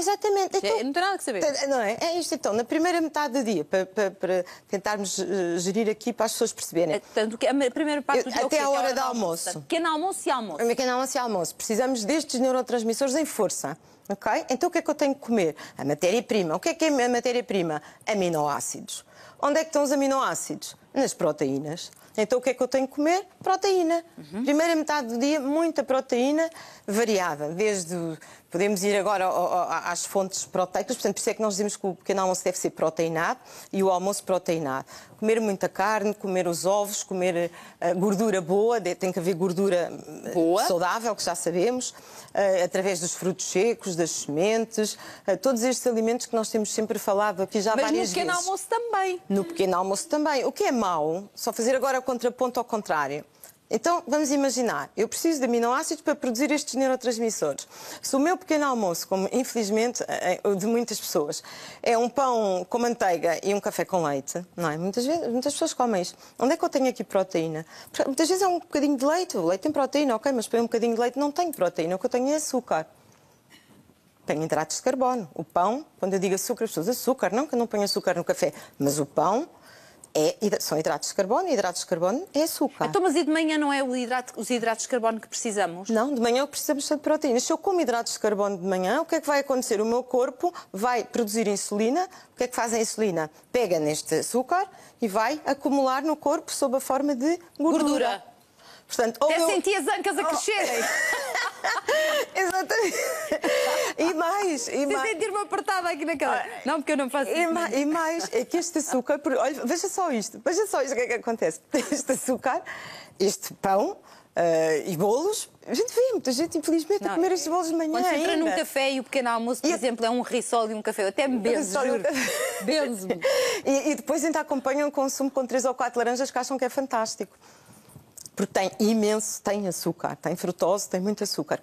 Exatamente. Então, não tem nada que saber. Não é? É isto então, na primeira metade do dia, para tentarmos gerir aqui para as pessoas perceberem. Portanto, a primeira parte do dia até a hora do almoço. Pequeno almoço e almoço. Pequeno almoço e almoço. Precisamos destes neurotransmissores em força. Ok? Então o que é que eu tenho que comer? A matéria-prima. O que é a matéria-prima? Aminoácidos. Onde é que estão os aminoácidos? Nas proteínas. Então o que é que eu tenho que comer? Proteína. Primeira metade do dia, muita proteína variada. Podemos ir agora às fontes proteicas, portanto, por isso é que nós dizemos que o pequeno almoço deve ser proteinado e o almoço proteinado. Comer muita carne, comer os ovos, comer gordura boa, tem que haver gordura boa, saudável, que já sabemos, através dos frutos secos, das sementes, todos estes alimentos que nós temos sempre falado aqui já várias vezes. Mas no pequeno almoço também. No pequeno almoço também. O que é mau, só fazer agora o contraponto ao contrário. Então, vamos imaginar, eu preciso de aminoácidos para produzir estes neurotransmissores. Se o meu pequeno almoço, como infelizmente de muitas pessoas, é um pão com manteiga e um café com leite, não é? Muitas pessoas comem isto. Onde é que eu tenho aqui proteína? Porque muitas vezes é um bocadinho de leite, o leite tem proteína, ok, mas para um bocadinho de leite não tem proteína, o que eu tenho é açúcar. Tenho hidratos de carbono. O pão, quando eu digo açúcar, as pessoas, açúcar, não que eu não ponho açúcar no café, mas o pão... são hidratos de carbono, e hidratos de carbono é açúcar. Então, mas e de manhã não é os hidratos de carbono que precisamos? Não, de manhã precisamos de proteínas. Se eu como hidratos de carbono de manhã, o que é que vai acontecer? O meu corpo vai produzir insulina. O que é que faz a insulina? Pega neste açúcar e vai acumular no corpo sob a forma de gordura. Portanto, até senti as ancas a crescerem. Exatamente. E mais. Sentir-me apertada aqui naquela. Não, porque eu não faço isso. E mais, é que este açúcar... Olha, veja só isto o que é que acontece. Este açúcar, este pão e bolos... A gente vê muita gente, infelizmente, a comer estes bolos de manhã. Quando se entra num café e o pequeno almoço, por exemplo, é um risol e um café, eu até me benzo, juro. Benzo-me. E depois ainda acompanham o consumo com 3 ou 4 laranjas que acham que é fantástico. Porque tem açúcar, tem frutose, tem muito açúcar.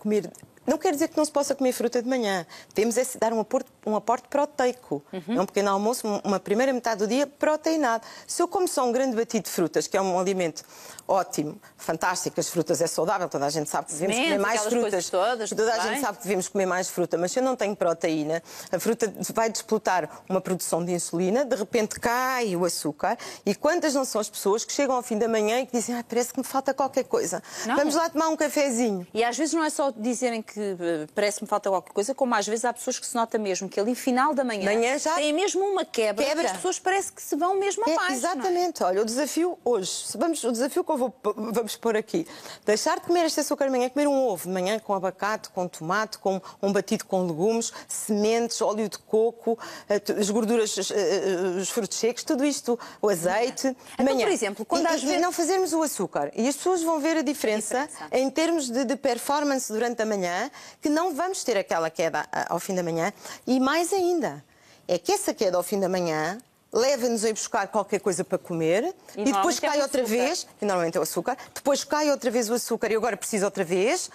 Não quer dizer que não se possa comer fruta de manhã. Temos é dar um aporte proteico. É um pequeno almoço, uma primeira metade do dia proteinado. Se eu como só um grande batido de frutas, que é um alimento ótimo, fantástico, as frutas é saudável, toda a gente sabe que devemos comer mais frutas. Toda a gente sabe que devemos comer mais fruta, mas se eu não tenho proteína, a fruta vai disputar uma produção de insulina, de repente cai o açúcar, e quantas não são as pessoas que chegam ao fim da manhã e que dizem, parece que me falta qualquer coisa. Vamos lá tomar um cafezinho. E às vezes não é só dizerem que parece-me falta qualquer coisa, como às vezes há pessoas que se nota mesmo que ali final da manhã já tem mesmo uma quebra. As pessoas parece que se vão mesmo abaixo. Exatamente. Olha, o desafio hoje, o desafio que vamos pôr aqui, deixar de comer este açúcar de manhã, comer um ovo de manhã com abacate, com tomate, com um batido com legumes, sementes, óleo de coco, as gorduras, os frutos secos, tudo isto, o azeite. Então, por exemplo, quando às vezes... não fazermos o açúcar, e as pessoas vão ver a diferença em termos de performance durante a manhã, que não vamos ter aquela queda ao fim da manhã. E mais ainda, é que essa queda ao fim da manhã leva-nos a ir buscar qualquer coisa para comer e depois cai outra vez, e normalmente é o açúcar, depois cai outra vez o açúcar e agora preciso outra vez,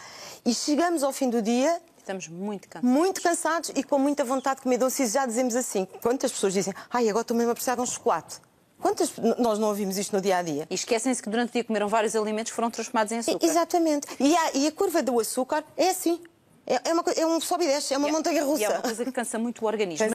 e chegamos ao fim do dia... Estamos muito cansados. Muito cansados e com muita vontade de comer doces. Já dizemos assim, quantas pessoas dizem, agora estou mesmo a precisar de um chocolate. Nós não ouvimos isto no dia-a-dia? E esquecem-se que durante o dia comeram vários alimentos que foram transformados em açúcar. Exatamente. E a curva do açúcar é assim. É um sobe e desce, é uma montanha-russa. E é uma coisa que cansa muito o organismo.